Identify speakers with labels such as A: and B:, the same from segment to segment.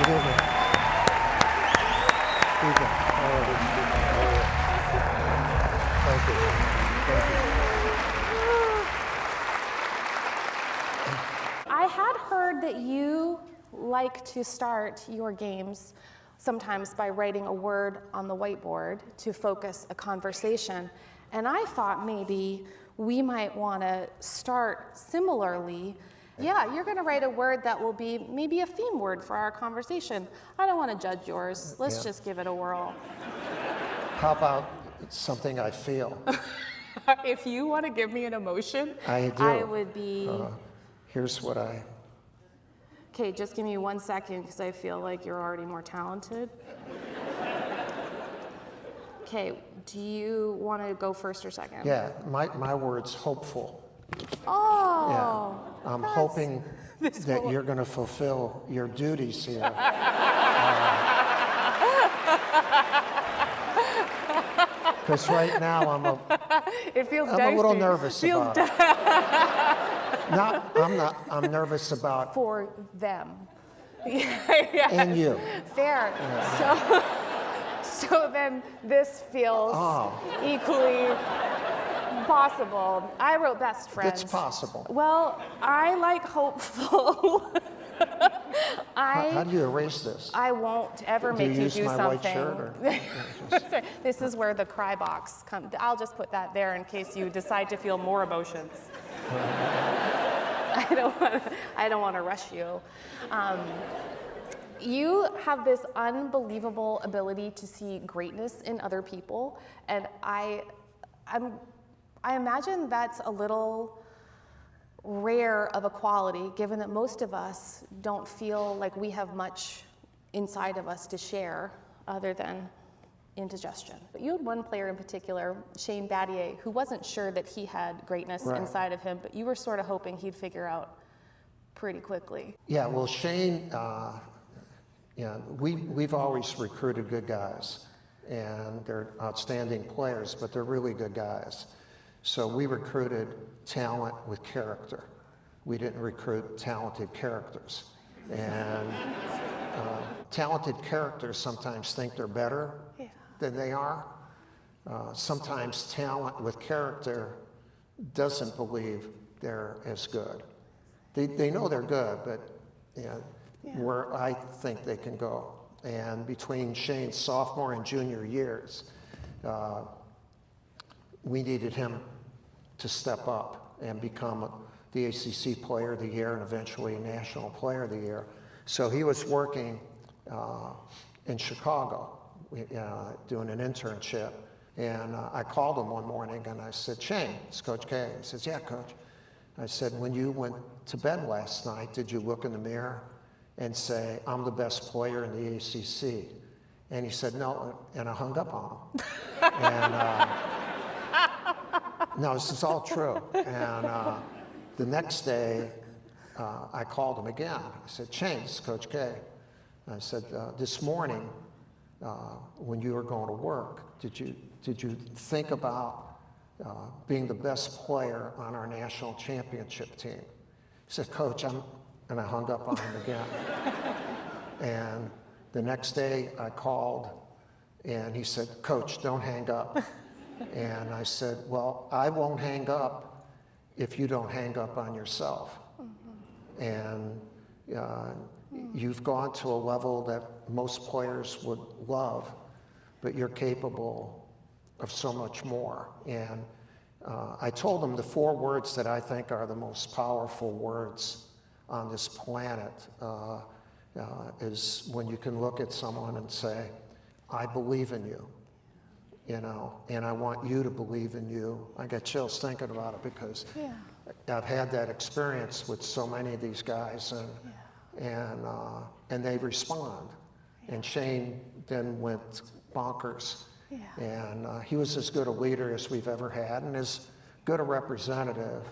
A: evening. Thank you. Thank you.
B: I had heard that you like to start your games sometimes by writing a word on the whiteboard to focus a conversation. And I thought maybe we might want to start similarly. Yeah, you're going to write a word that will be maybe a theme word for our conversation. I don't want to judge yours. Let's just give it a whirl.
A: How about something I feel?
B: If you want to give me an emotion,
A: I do.
B: I would be...
A: Here's what I...
B: Okay, just give me 1 second because I feel like you're already more talented. Okay, do you want to go first or second?
A: Yeah, my word's hopeful.
B: Oh.
A: Yeah. I'm hoping that you're going to fulfill your duties here. Because right now I'm a little nervous about it. I'm nervous about
B: For them.
A: and you.
B: Fair.
A: Yeah.
B: So then this feels equally possible. I wrote best friends.
A: It's possible.
B: Well, I like hopeful.
A: How do you erase this?
B: I won't ever make you do
A: my
B: something.
A: White shirt or?
B: This is where the cry box comes. I'll just put that there in case you decide to feel more emotions. I don't want to rush you. You have this unbelievable ability to see greatness in other people, and I imagine that's a little rare of a quality, given that most of us don't feel like we have much inside of us to share other than indigestion. But you had one player in particular, Shane Battier, who wasn't sure that he had greatness inside of him, but you were sort of hoping he'd figure out pretty quickly.
A: Yeah, well, Shane, we've always recruited good guys, and they're outstanding players, but they're really good guys. So we recruited talent with character. We didn't recruit talented characters. And talented characters sometimes think they're better than they are. Sometimes talent with character doesn't believe they're as good. They know they're good, but where I think they can go. And between Shane's sophomore and junior years, we needed him to step up and become the ACC Player of the Year and eventually National Player of the Year. So he was working in Chicago doing an internship. And I called him one morning and I said, Shane, it's Coach K. He says, yeah, Coach. I said, when you went to bed last night, did you look in the mirror and say, I'm the best player in the ACC? And he said, no, and I hung up on him. And no, this is all true. And the next day, I called him again. I said, Shane, this is Coach K. I said, this morning, when you were going to work, did you think about being the best player on our national championship team? He said, Coach, and I hung up on him again. And the next day I called and he said, Coach, don't hang up. And I said, well, I won't hang up if you don't hang up on yourself. And you've gone to a level that most players would love, but you're capable of so much more. And I told him the 4 words that I think are the most powerful words on this planet is when you can look at someone and say, I believe in you, and I want you to believe in you. I get chills thinking about it because I've had that experience with so many of these guys, and they respond. And Shane then went bonkers. And he was as good a leader as we've ever had, and as good a representative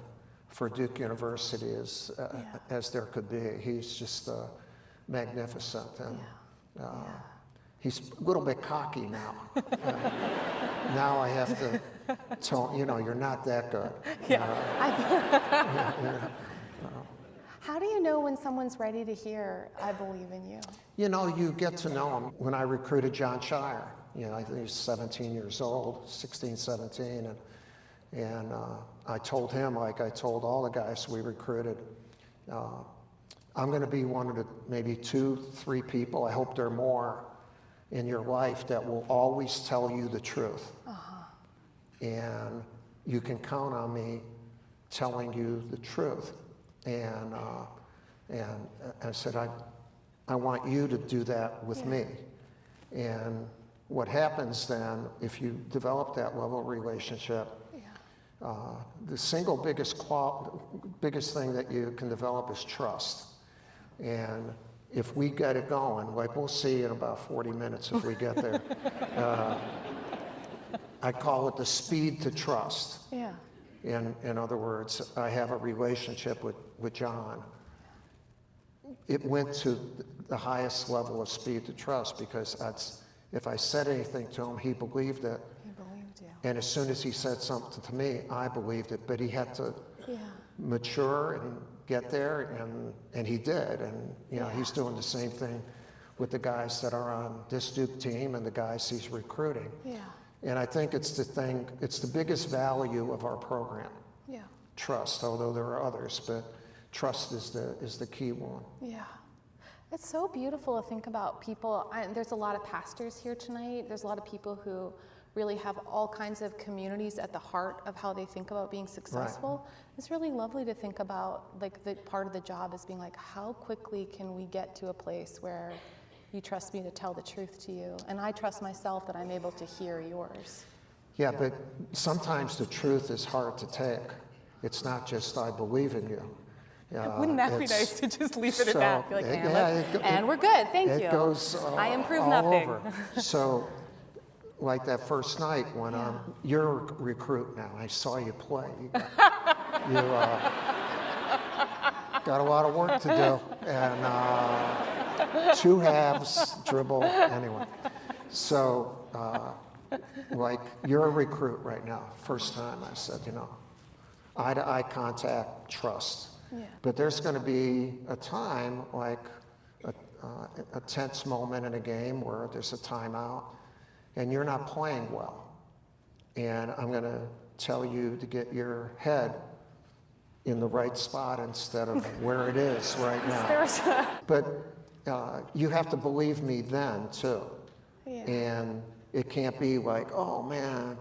A: for Duke University as there could be. He's just magnificent. And he's a little bit cocky now. Now I have to tell, you're not that good.
B: How do you know when someone's ready to hear, I believe in you?
A: You know, you get to know them. When I recruited John Shire, you know, I think he was 17 years old, 16, 17, and I told him, like I told all the guys we recruited, I'm going to be one of the maybe 2, 3 people, I hope there are more, in your life that will always tell you the truth. And you can count on me telling you the truth. And I said, I want you to do that with me. And what happens then, if you develop that level of relationship, the single biggest thing that you can develop is trust. And if we get it going, like we'll see in about 40 minutes if we get there, I call it the speed to trust.
B: Yeah.
A: In other words, I have a relationship with John. It went to the highest level of speed to trust because if I said anything to him, he believed it.
B: He believed you.
A: And as soon as he said something to me, I believed it. But he had to mature and get there, and he did. And you know, he's doing the same thing with the guys that are on this Duke team and the guys he's recruiting.
B: Yeah.
A: And I think it's the biggest value of our program.
B: Yeah.
A: Trust, although there are others, but trust is the key one.
B: Yeah. It's so beautiful to think about people. There's a lot of pastors here tonight. There's a lot of people who really have all kinds of communities at the heart of how they think about being successful. Right. It's really lovely to think about, like, the part of the job is being like, how quickly can we get to a place where you trust me to tell the truth to you, and I trust myself that I'm able to hear yours.
A: Yeah, but sometimes the truth is hard to take. It's not just I believe in you.
B: Wouldn't that be nice to just leave it at that? Be like,
A: and
B: we're good, thank you.
A: It goes
B: I improve
A: all
B: nothing.
A: Over. So, like that first night when you're a recruit now, I saw you play. You got a lot of work to do, and 2 halves, dribble, anyway. So, like, you're a recruit right now. First time I said, you know, eye-to-eye contact, trust.
B: Yeah.
A: But there's going to be a time, like a tense moment in a game where there's a timeout, and you're not playing well. And I'm going to tell you to get your head in the right spot instead of where it is right now. But you have to believe me then, too. Yeah. And it can't be like, oh, man,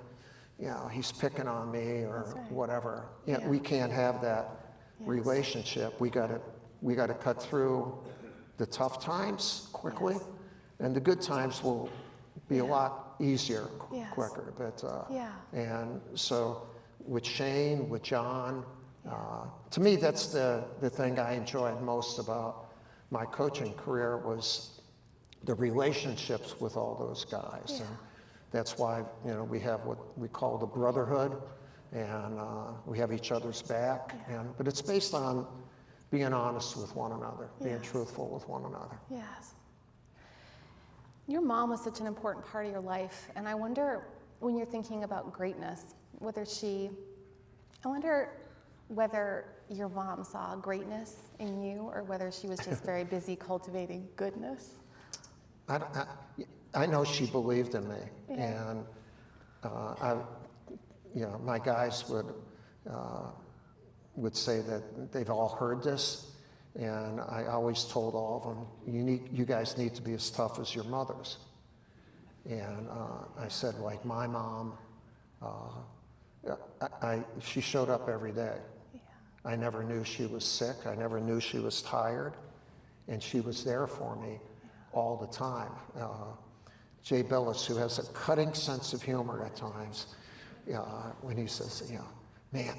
A: you know, he's picking on me or whatever. You know, we can't have that relationship. We got to cut through the tough times quickly, and the good times will be a lot easier, quicker. But and so with Shane, with John, to me, that's the thing I enjoyed most about my coaching career was the relationships with all those guys. And that's why, you know, we have what we call the brotherhood, and we have each other's back. But it's based on being honest with one another, being truthful with one another.
B: Yes. Your mom was such an important part of your life, and I wonder, when you're thinking about greatness, I wonder whether your mom saw greatness in you or whether she was just very busy cultivating goodness.
A: I know she believed in me, and you know, my guys would say that they've all heard this, and I always told all of them, you guys need to be as tough as your mothers. And I said, like, my mom, she showed up every day. I never knew she was sick. I never knew she was tired, and she was there for me all the time. Jay Billis, who has a cutting sense of humor at times, when he says, you know, man,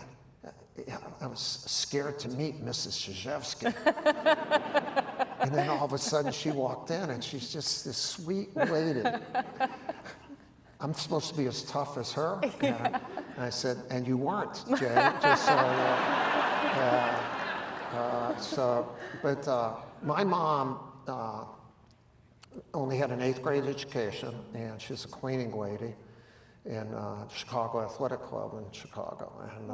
A: I was scared to meet Mrs. Krzyzewski. And then all of a sudden she walked in and she's just this sweet lady. I'm supposed to be as tough as her? And I said, and you weren't, Jay, just so, but my mom only had an 8th grade education, and she's a cleaning lady in Chicago Athletic Club in Chicago. And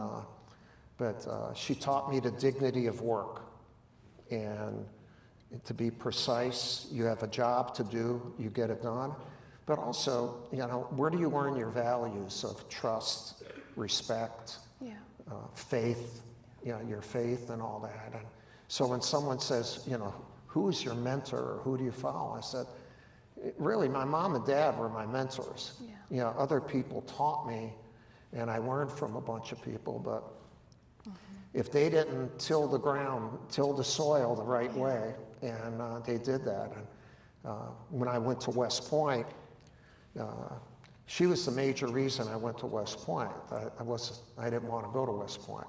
A: but she taught me the dignity of work. and to be precise. You have a job to do, you get it done. But also, where do you learn your values of trust, respect, faith, your faith and all that. And so when someone says, who's your mentor or who do you follow? I said, really, my mom and dad were my mentors. Other people taught me, and I learned from a bunch of people, but if they didn't till the ground, till the soil the right way, and they did that. And when I went to West Point, she was the major reason I went to West Point. I didn't want to go to West Point.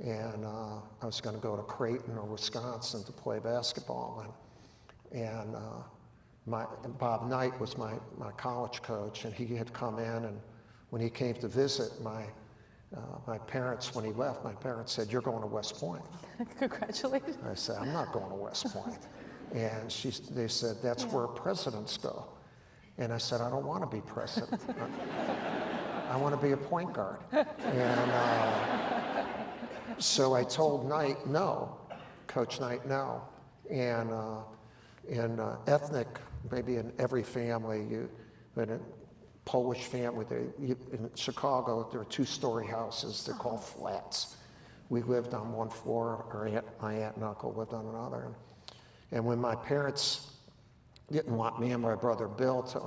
A: And I was going to go to Creighton or Wisconsin to play basketball. And Bob Knight was my college coach, and he had come in, and when he came to visit my parents, when he left, my parents said, "You're going to West Point."
B: Congratulations.
A: I said, "I'm not going to West Point." And they said, "That's where presidents go." And I said, "I don't want to be president. I want to be a point guard." And so I told Knight no, Coach Knight no. And in ethnic, maybe in every family, but in Polish family, in Chicago, there are 2-story houses. They're called flats. We lived on one floor, my aunt and uncle lived on another. And when my parents didn't want me and my brother Bill to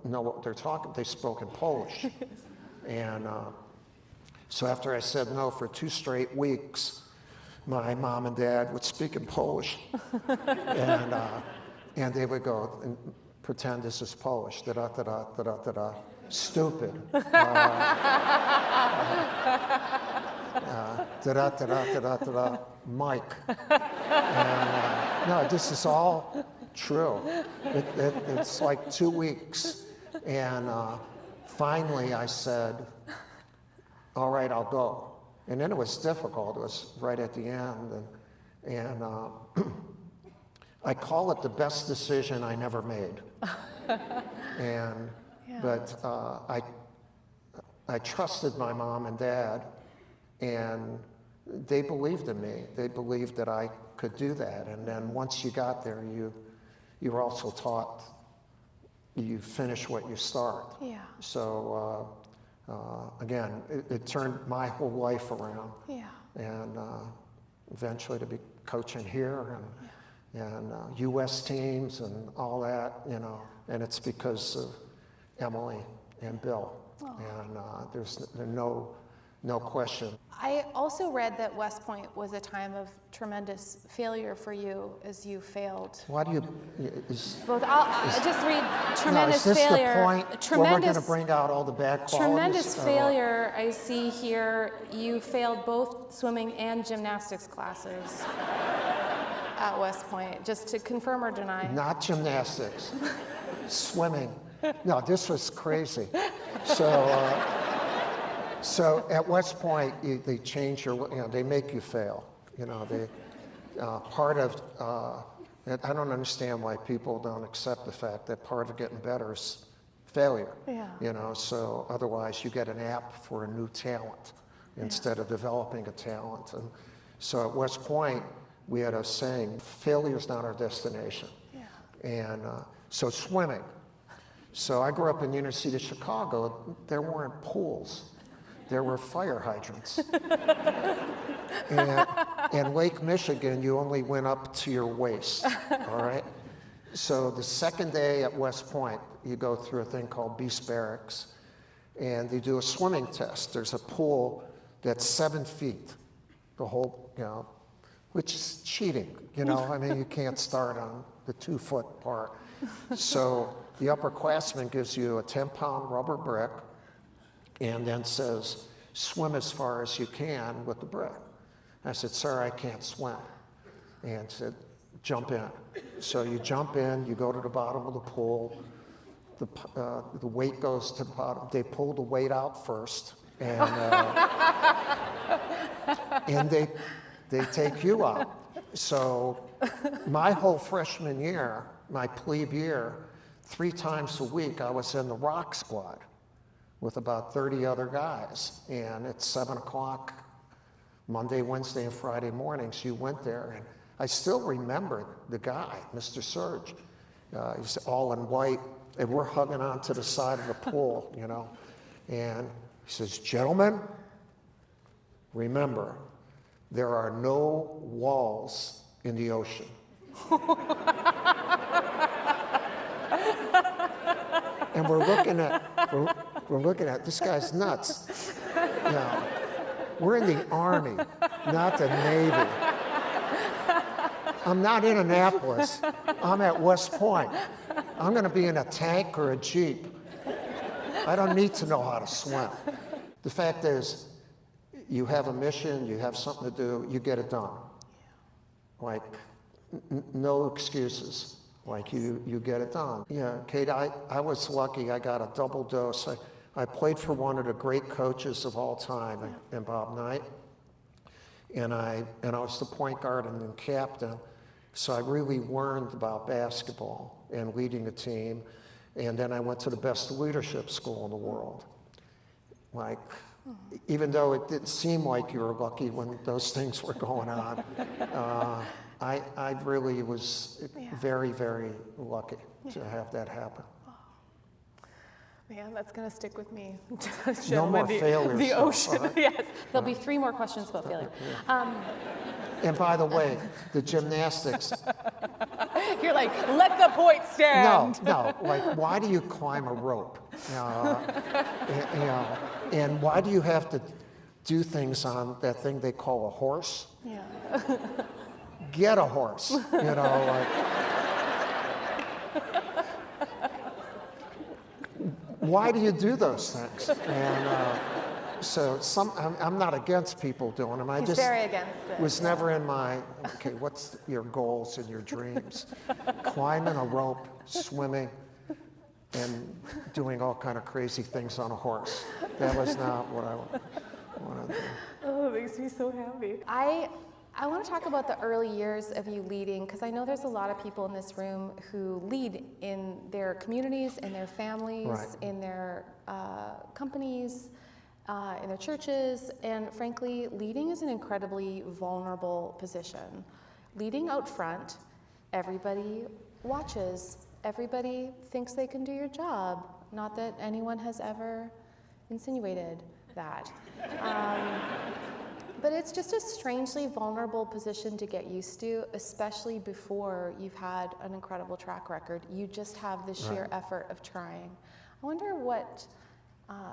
A: know what they're talking, they spoke in Polish. And so after I said no for 2 straight weeks, my mom and dad would speak in Polish. And they would go and pretend this is Polish, da-da-da-da-da-da-da, stupid. Da-da-da-da-da-da-da, Mike. And no, this is all true. It's like 2 weeks. And finally I said, all right, I'll go. And then it was difficult. It was right at the end. And I call it the best decision I never made. But I trusted my mom and dad, and they believed in me. They believed that I could do that. And then once you got there, you were also taught you finish what you start.
B: Yeah.
A: So again, it turned my whole life around.
B: Yeah.
A: And eventually to be coaching here and U.S. teams and all that, and it's because of Emily and Bill. Oh. And there's no question.
B: I also read that West Point was a time of tremendous failure for you as you failed.
A: Why do you?
B: I'll just read tremendous failure.
A: Is this the point where we're going to bring out all the bad qualities?
B: Tremendous failure. I see here you failed both swimming and gymnastics classes at West Point. Just to confirm or deny?
A: Not gymnastics, swimming. No, this was crazy. So at West Point, they change they make you fail. Part of, I don't understand why people don't accept the fact that part of getting better is failure. Yeah. So otherwise you get an app for a new talent instead of developing a talent. And so at West Point, we had a saying, failure's not our destination. Yeah. And so swimming. So I grew up in the inner city of Chicago. There weren't pools. There were fire hydrants. And Lake Michigan, you only went up to your waist, all right? So the second day at West Point, you go through a thing called Beast Barracks, and they do a swimming test. There's a pool that's 7 feet, the whole, which is cheating, I mean, you can't start on the 2-foot part. So the upperclassman gives you a 10-pound rubber brick, and then says, swim as far as you can with the brick. I said, sir, I can't swim. And said, jump in. So you jump in, you go to the bottom of the pool, the weight goes to the bottom. They pull the weight out first, and they take you out. So my whole freshman year, my plebe year, 3 times a week I was in the rock squad with about 30 other guys. And at 7 o'clock, Monday, Wednesday, and Friday mornings, you went there. And I still remember the guy, Mr. Surge. He's all in white, and we're hugging onto the side of the pool, you know. And he says, "Gentlemen, remember, there are no walls in the ocean." And we're looking at this guy's nuts. You know, we're in the Army, not the Navy. I'm not in Annapolis. I'm at West Point. I'm going to be in a tank or a Jeep. I don't need to know how to swim. The fact is, you have a mission, you have something to do, you get it done. Like, no excuses. Like, you get it done. Yeah, Kate, I was lucky. I got a double dose. I played for one of the great coaches of all time, and Bob Knight. And I was the point guard and then captain. So I really learned about basketball and leading a team. And then I went to the best leadership school in the world. Like, even though it didn't seem like you were lucky when those things were going on, I really was very, very lucky to have that happen.
B: Man, that's going to stick with me.
A: No more failures.
B: The ocean,
A: right?
B: yes. There'll be 3 more questions about failure.
A: And by the way, the gymnastics.
B: You're like, let the point stand.
A: No. Like, why do you climb a rope? And why do you have to do things on that thing they call a horse?
B: Yeah.
A: Get a horse. You know, like. Why do you do those things? And so I'm not against people doing them. I
B: He's
A: just
B: very against it.
A: was never in my, okay, what's your goals and your dreams? Climbing a rope, swimming, and doing all kind of crazy things on a horse. That was not what I wanted to do.
B: Oh, it makes me so happy. I want to talk about the early years of you leading, because I know there's a lot of people in this room who lead in their communities, in their families,
A: Right.
B: in their companies, in their churches, and frankly, leading is an incredibly vulnerable position. Leading out front, everybody watches, everybody thinks they can do your job. Not that anyone has ever insinuated that. But it's just a strangely vulnerable position to get used to, especially before you've had an incredible track record. You just have the sheer effort of trying. I wonder what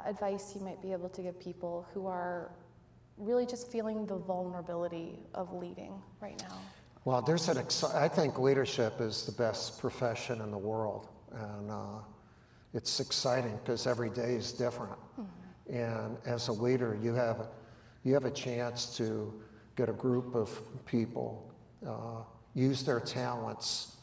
B: advice you might be able to give people who are really just feeling the vulnerability of leading right now.
A: Well, I think leadership is the best profession in the world. And it's exciting because every day is different. Mm-hmm. And as a leader, you have a chance to get a group of people, use their talents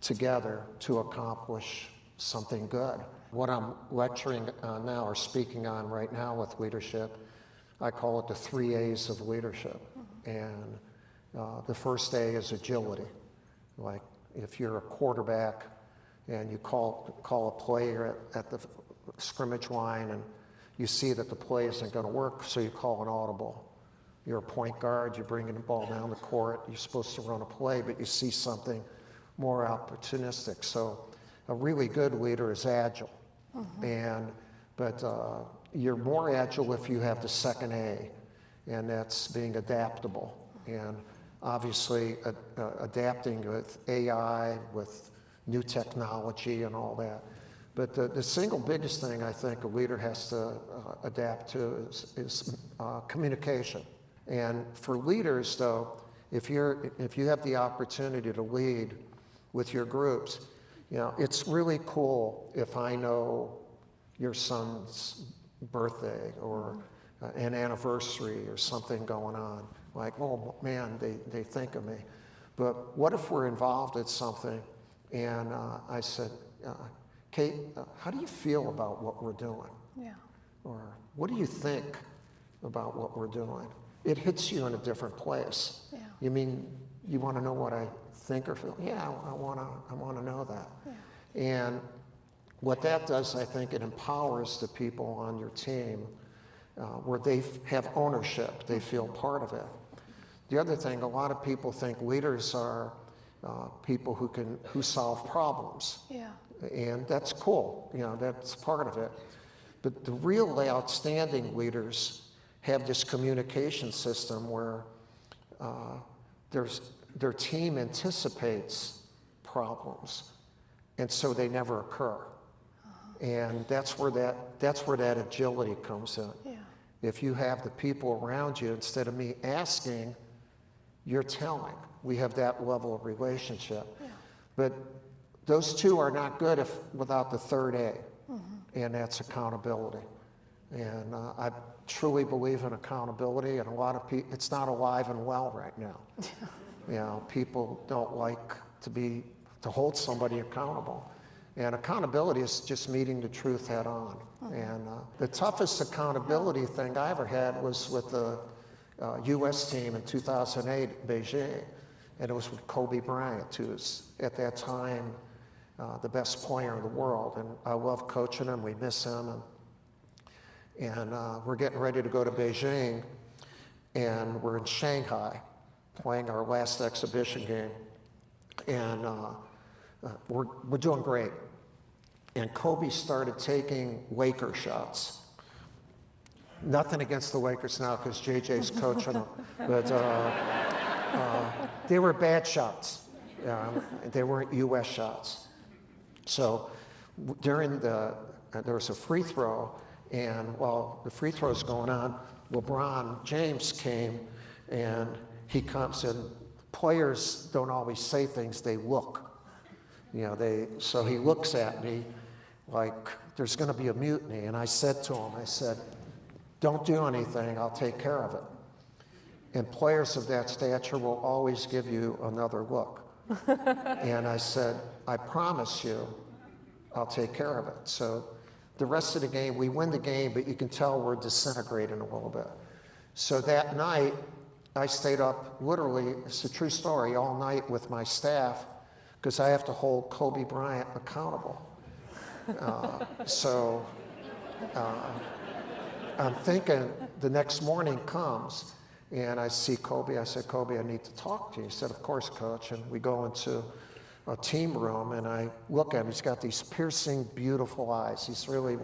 A: together to accomplish something good. What I'm lecturing on now or speaking on right now with leadership, I call it the 3 A's of leadership. Mm-hmm. And the first A is agility. Like if you're a quarterback and you call a player at the scrimmage line and you see that the play isn't going to work, so you call an audible. You're a point guard, you're bringing the ball down the court, you're supposed to run a play, but you see something more opportunistic. So a really good leader is agile. Mm-hmm. But you're more agile if you have the second A, and that's being adaptable. And obviously adapting with AI, with new technology and all that. But the single biggest thing I think a leader has to adapt to is communication. And for leaders, though, if you have the opportunity to lead with your groups, you know, it's really cool if I know your son's birthday or an anniversary or something going on. Like, oh man, they think of me. But what if we're involved in something and I said, Kate, how do you feel about what we're doing?
B: Yeah.
A: Or what do you think about what we're doing? It hits you in a different place.
B: Yeah.
A: You mean you want to know what I think or feel? Yeah, I want to know that. Yeah. And what that does, I think, it empowers the people on your team where they have ownership. They feel part of it. The other thing, a lot of people think leaders are people who solve problems.
B: Yeah.
A: And that's cool, that's part of it. But the really outstanding leaders have this communication system where their team anticipates problems, and so they never occur. And that's where that agility comes in.
B: Yeah.
A: If you have the people around you, instead of me asking, you're telling. We have that level of relationship.
B: Yeah.
A: But those two are not good without the third A, and that's accountability. And I truly believe in accountability, and a lot of people, it's not alive and well right now. People don't like to hold somebody accountable. And accountability is just meeting the truth head on. And the toughest accountability thing I ever had was with the U.S. team in 2008, Beijing. And it was with Kobe Bryant, who was at that time the best player in the world. And I love coaching him, we miss him. And we're getting ready to go to Beijing, and we're in Shanghai playing our last exhibition game. And we're doing great. And Kobe started taking Laker shots. Nothing against the Lakers now, because JJ's coaching them, but they were bad shots. They weren't U.S. shots. So there was a free throw, and while the free throw's going on, LeBron James came, and he comes, and players don't always say things, they look. So he looks at me like there's going to be a mutiny, and I said to him, don't do anything, I'll take care of it. And players of that stature will always give you another look. And I said, I promise you, I'll take care of it. So the rest of the game, we win the game, but you can tell we're disintegrating a little bit. So that night, I stayed up literally, it's a true story, all night with my staff, because I have to hold Kobe Bryant accountable. I'm thinking the next morning comes, and I see Kobe. I said, Kobe, I need to talk to you. He said, of course, coach. And we go into a team room, and I look at him. He's got these piercing, beautiful eyes. He's really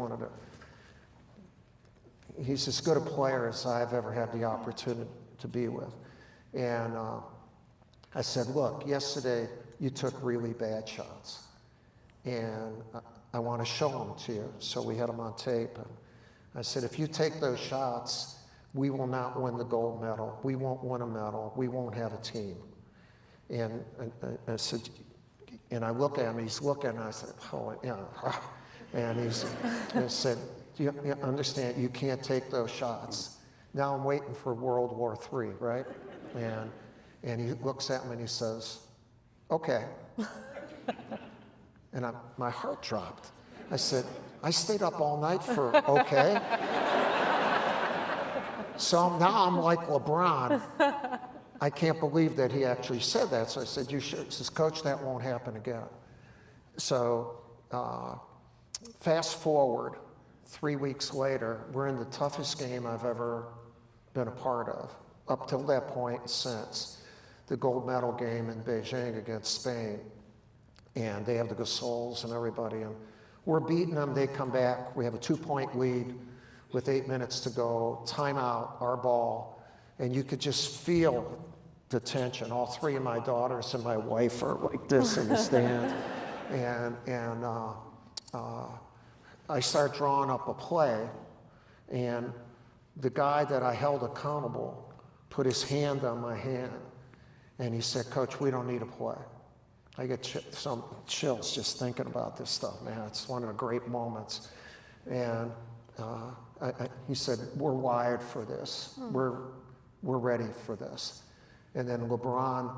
A: he's as good a player as I've ever had the opportunity to be with. And I said, look, yesterday you took really bad shots, and I want to show them to you. So we had them on tape. And I said, if you take those shots, we will not win the gold medal. We won't win a medal. We won't have a team. And I said, and I look at him, he's looking, and I said, oh, yeah. And I said, you understand, you can't take those shots. Now I'm waiting for World War III, right? And he looks at me and he says, okay. And my heart dropped. I said, I stayed up all night for okay. So now I'm like LeBron. I can't believe that he actually said that. So I said, you should. He says, Coach, that won't happen again. So fast forward 3 weeks later, we're in the toughest game I've ever been a part of, up till that point and since, the gold medal game in Beijing against Spain. And they have the Gasols and everybody, and we're beating them. They come back. We have a 2-point lead with 8 minutes to go. Timeout, our ball, and you could just feel the tension. All three of my daughters and my wife are like this in the stand, and I start drawing up a play, and the guy that I held accountable put his hand on my hand, and he said, Coach, we don't need a play. I get some chills just thinking about this stuff, man. It's one of the great moments. And he said, we're wired for this. We're ready for this. And then LeBron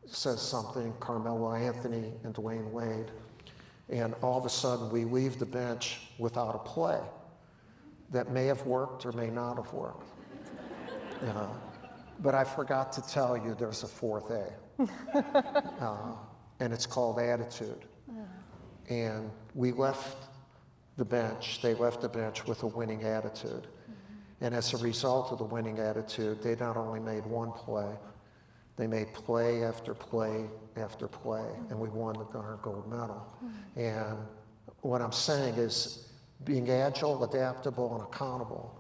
A: says something, Carmelo Anthony and Dwayne Wade, and all of a sudden we leave the bench without a play that may have worked or may not have worked. But I forgot to tell you there's a fourth A. And it's called attitude. And we left the bench, they left the bench with a winning attitude. And as a result of the winning attitude, they not only made one play, They made play after play after play, and we won the darn gold medal. And what I'm saying is being agile, adaptable, and accountable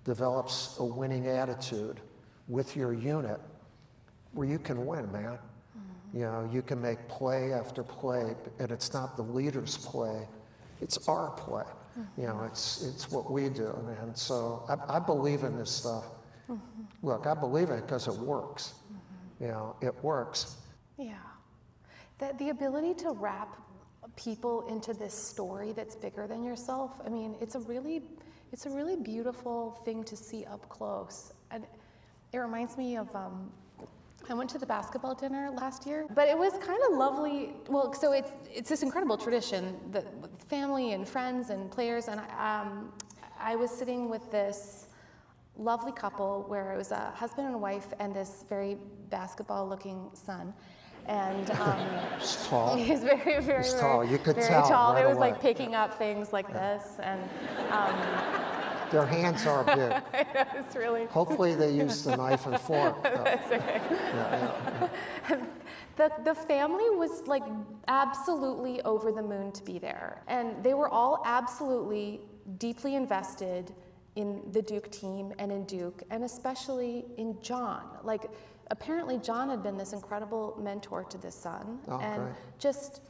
A: develops a winning attitude with your unit where you can win, man. You know, you can make play after play, and it's not the leader's play, it's our play. You know, it's what we do, man. So I believe in this stuff. Look, I believe in it because it works. You know, it works.
B: Yeah. The ability to wrap people into this story that's bigger than yourself, I mean, it's a really beautiful thing to see up close. And it reminds me of, I went to the basketball dinner last year, but it was kind of lovely. Well, so it's this incredible tradition, the family and friends and players, and I was sitting with this lovely couple where it was a husband and wife and this very basketball-looking son. And
A: He's tall.
B: he's very, very,
A: He's tall. You could
B: very
A: tell
B: tall.
A: right
B: It was
A: away.
B: like picking up things like this, and
A: Their hands are big.
B: it's really.
A: Hopefully they use the knife and fork.
B: That's okay. The family was like absolutely over the moon to be there, and they were all absolutely deeply invested in the Duke team and in Duke, and especially in John. Like, apparently John had been this incredible mentor to this son, and
A: great.
B: just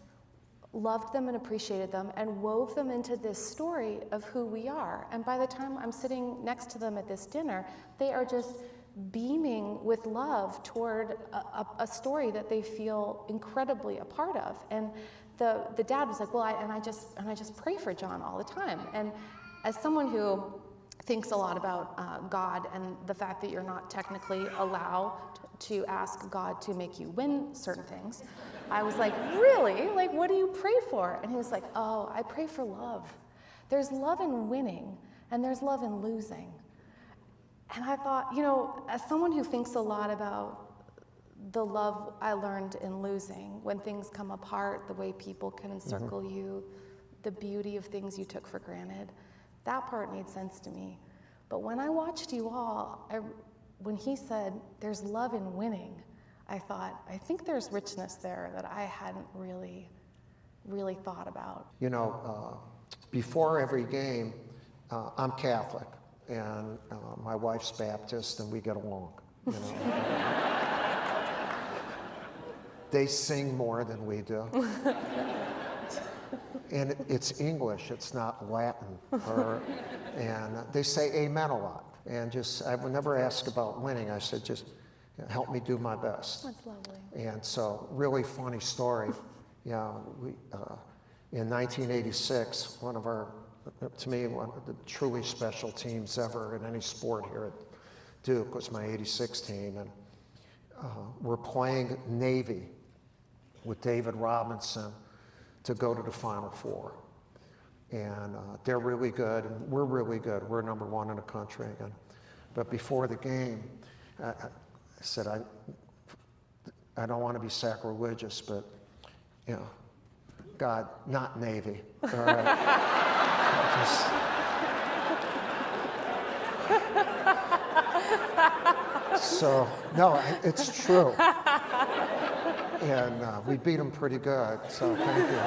B: loved them and appreciated them and wove them into this story of who we are. And by the time I'm sitting next to them at this dinner, they are just beaming with love toward a story that they feel incredibly a part of. And the dad was like, well, I just pray for John all the time. And as someone who thinks a lot about God and the fact that you're not technically allowed to ask God to make you win certain things, I was like, really? Like, what do you pray for? And he was like, oh, I pray for love. There's love in winning, and there's love in losing. And I thought, you know, as someone who thinks a lot about the love I learned in losing, when things come apart, the way people can encircle you, the beauty of things you took for granted, that part made sense to me. But when I watched you all, when he said, there's love in winning, I thought, I think there's richness there that I hadn't really thought about.
A: You know, before every game, I'm Catholic, and my wife's Baptist, and we get along. You know? They sing more than we do. And it's English, it's not Latin. And they say amen a lot. And I would never ask about winning. I said, just help me do my best.
B: That's lovely.
A: And so, really funny story. Yeah, in 1986, one of the truly special teams ever in any sport here at Duke was my 86 team. And we're playing Navy with David Robinson to go to the Final Four. And they're really good, and we're really good. We're number one in the country. But before the game, I said, I don't want to be sacrilegious, but, you know, God, not Navy, all right? So, no, it's true. And we beat them pretty good, so thank you.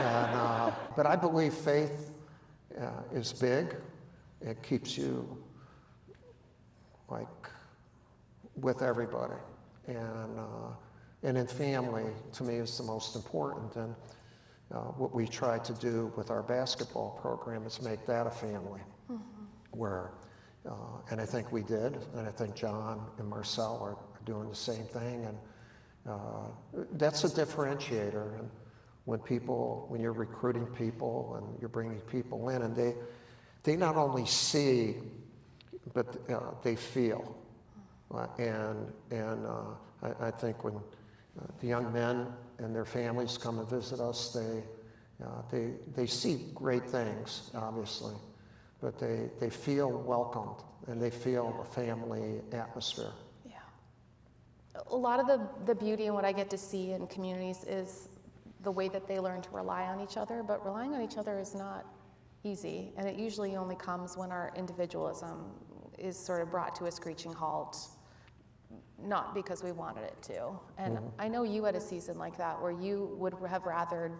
A: And, but I believe faith is big. It keeps you, like, with everybody. And in family, to me, is the most important. And what we try to do with our basketball program is make that a family. Where, and I think we did, and I think John and Marcel are doing the same thing. And that's a differentiator. And when you're recruiting people and you're bringing people in, and they not only see, but they feel. And I think when the young men and their families come and visit us, they see great things, obviously, but they feel welcomed and they feel a family atmosphere.
B: Yeah. A lot of the beauty in what I get to see in communities is the way that they learn to rely on each other, but relying on each other is not easy, and it usually only comes when our individualism is sort of brought to a screeching halt not because we wanted it to. And I know you had a season like that where you would have rather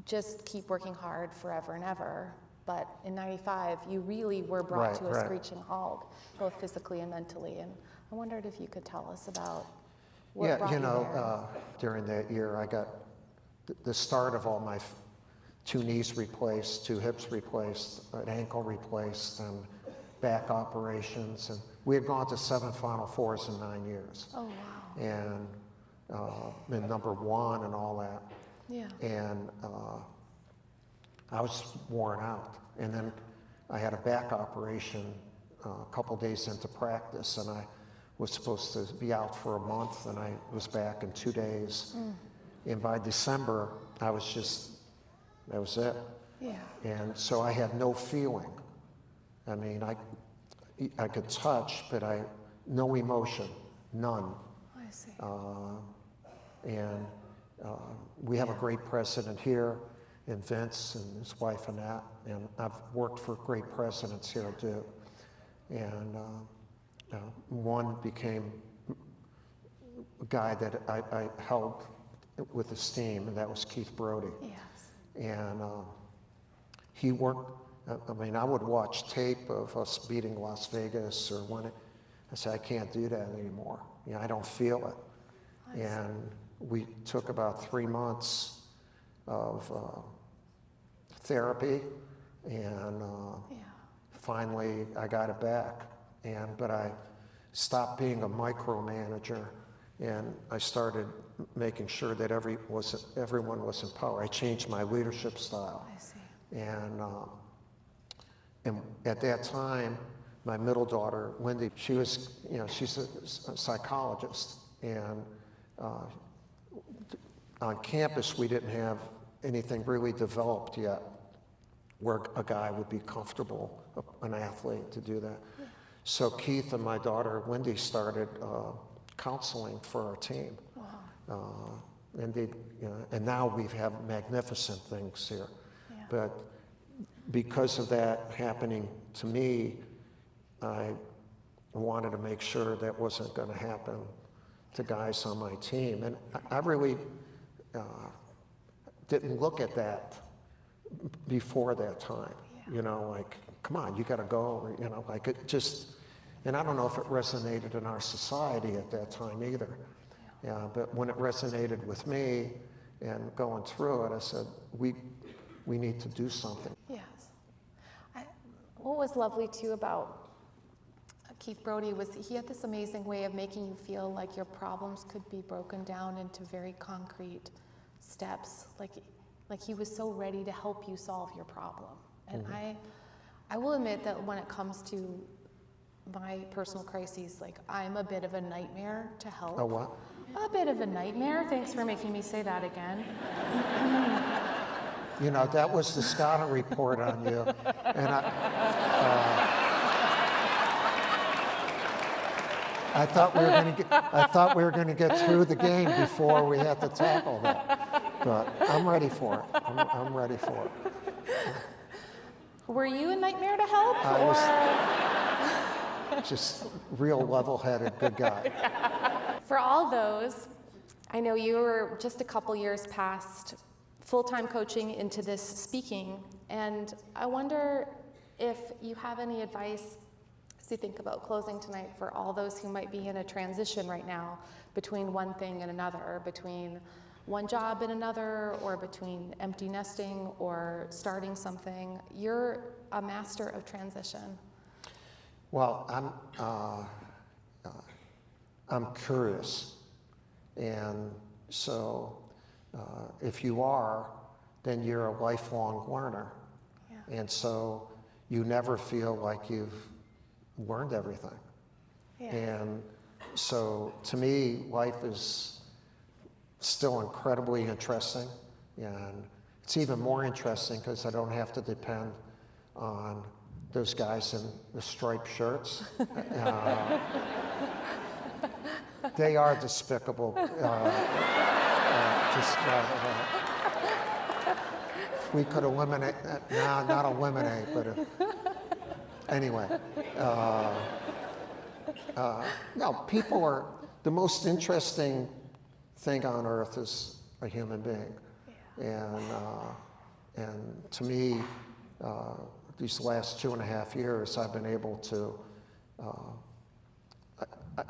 B: just keep working hard forever and ever. But in 95, you really were brought to a screeching halt, both physically and mentally. And I wondered if you could tell us about what brought you there.
A: During that year, I got the start of all my 2 knees replaced, 2 hips replaced, an ankle replaced, and back operations. And we had gone to 7 Final Fours in 9 years.
B: Oh, wow.
A: And been #1 and all that.
B: Yeah.
A: And I was worn out. And then I had a back operation a couple days into practice, and I was supposed to be out for a month, and I was back in 2 days. And by December, that was it.
B: Yeah.
A: And so I had no feeling. I mean, I could touch, but no emotion, none.
B: I see.
A: And we have a great president here, and Vince and his wife Annette, and I've worked for great presidents here too. And one became a guy that I held with esteem, and that was Keith Brody.
B: Yes.
A: And he worked, I mean, I would watch tape of us beating Las Vegas or when I said, I can't do that anymore. I don't feel it. And we took about 3 months of therapy, and finally I got it back. But I stopped being a micromanager, and I started making sure that everyone was empowered. I changed my leadership style.
B: I see.
A: And at that time, my middle daughter, Wendy, she was, she's a psychologist. And on campus, we didn't have anything really developed yet where a guy would be comfortable, an athlete, to do that. Yeah. So Keith and my daughter, Wendy, started counseling for our team. Wow. And now we have magnificent things here. Yeah. But because of that happening to me, I wanted to make sure that wasn't going to happen to guys on my team. And I really didn't look at that before that time. Yeah. Like, come on, you got to go. Like it just, and I don't know if it resonated in our society at that time either. Yeah, but when it resonated with me and going through it, I said, we need to do something.
B: Yes. What was lovely too about Keith Brody was he had this amazing way of making you feel like your problems could be broken down into very concrete steps. Like he was so ready to help you solve your problem. And I will admit that when it comes to my personal crises, like I'm a bit of a nightmare to help.
A: A what?
B: A bit of a nightmare. Thanks for making me say that again.
A: That was the scouting report on you. And I thought we were going to get through the game before we had to tackle that. But I'm ready for it. I'm ready for it.
B: Were you a nightmare to help?
A: I was just real level-headed, good guy.
B: For all those, I know you were just a couple years past full-time coaching into this speaking, and I wonder if you have any advice as you think about closing tonight for all those who might be in a transition right now between one thing and another, between one job and another, or between empty nesting or starting something. You're a master of transition.
A: Well, I'm curious, and so if you are, then you're a lifelong learner. Yeah. And so you never feel like you've learned everything. Yeah. And so to me, life is still incredibly interesting, and it's even more interesting because I don't have to depend on those guys in the striped shirts. They are despicable. If we could eliminate, not eliminate, but anyway. No, people are, the most interesting thing on earth is a human being. And to me, these last 2.5 years, I've been able to,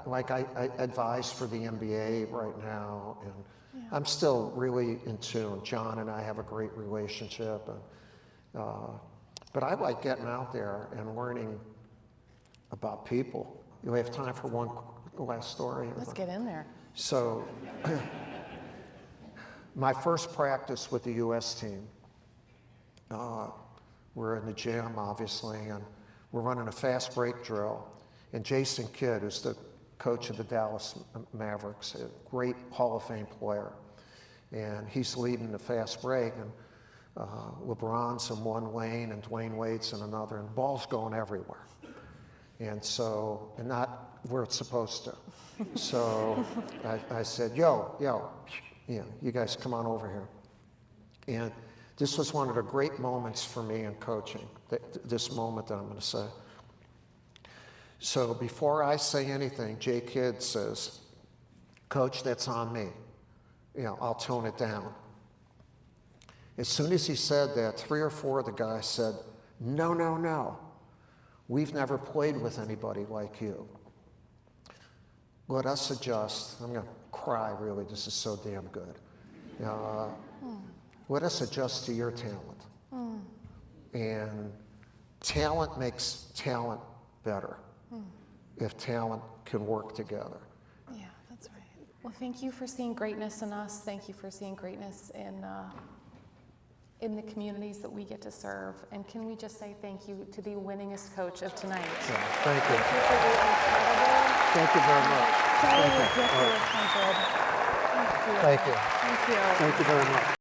A: I advise for the NBA right now, and I'm still really in tune. John and I have a great relationship, and, but I like getting out there and learning about people. You have time for one last story?
B: Let's get in there.
A: So, my first practice with the U.S. team, we're in the gym, obviously, and we're running a fast break drill. And Jason Kidd, who's the coach of the Dallas Mavericks, a great Hall of Fame player, and he's leading the fast break, and LeBron's in one lane and Dwayne Wade's in another, and the ball's going everywhere. And so, and not where it's supposed to. So I said, yo, you guys come on over here. And this was one of the great moments for me in coaching, this moment that I'm going to say. So before I say anything, Jay Kidd says, Coach, that's on me. I'll tone it down. As soon as he said that, 3 or 4 of the guys said, no. We've never played with anybody like you. Let us adjust. I'm going to cry, really. This is so damn good. Let us adjust to your talent. And talent makes talent better if talent can work together.
B: Yeah, that's right. Well, thank you for seeing greatness in us. Thank you for seeing greatness in the communities that we get to serve. And can we just say thank you to the winningest coach of tonight?
A: Yeah, thank you.
B: Thank you for the incredible,
A: Thank you very much.
B: so
A: Thank you.
B: ridiculous, good. Thank you.
A: Thank you.
B: Thank you.
A: Thank you very much.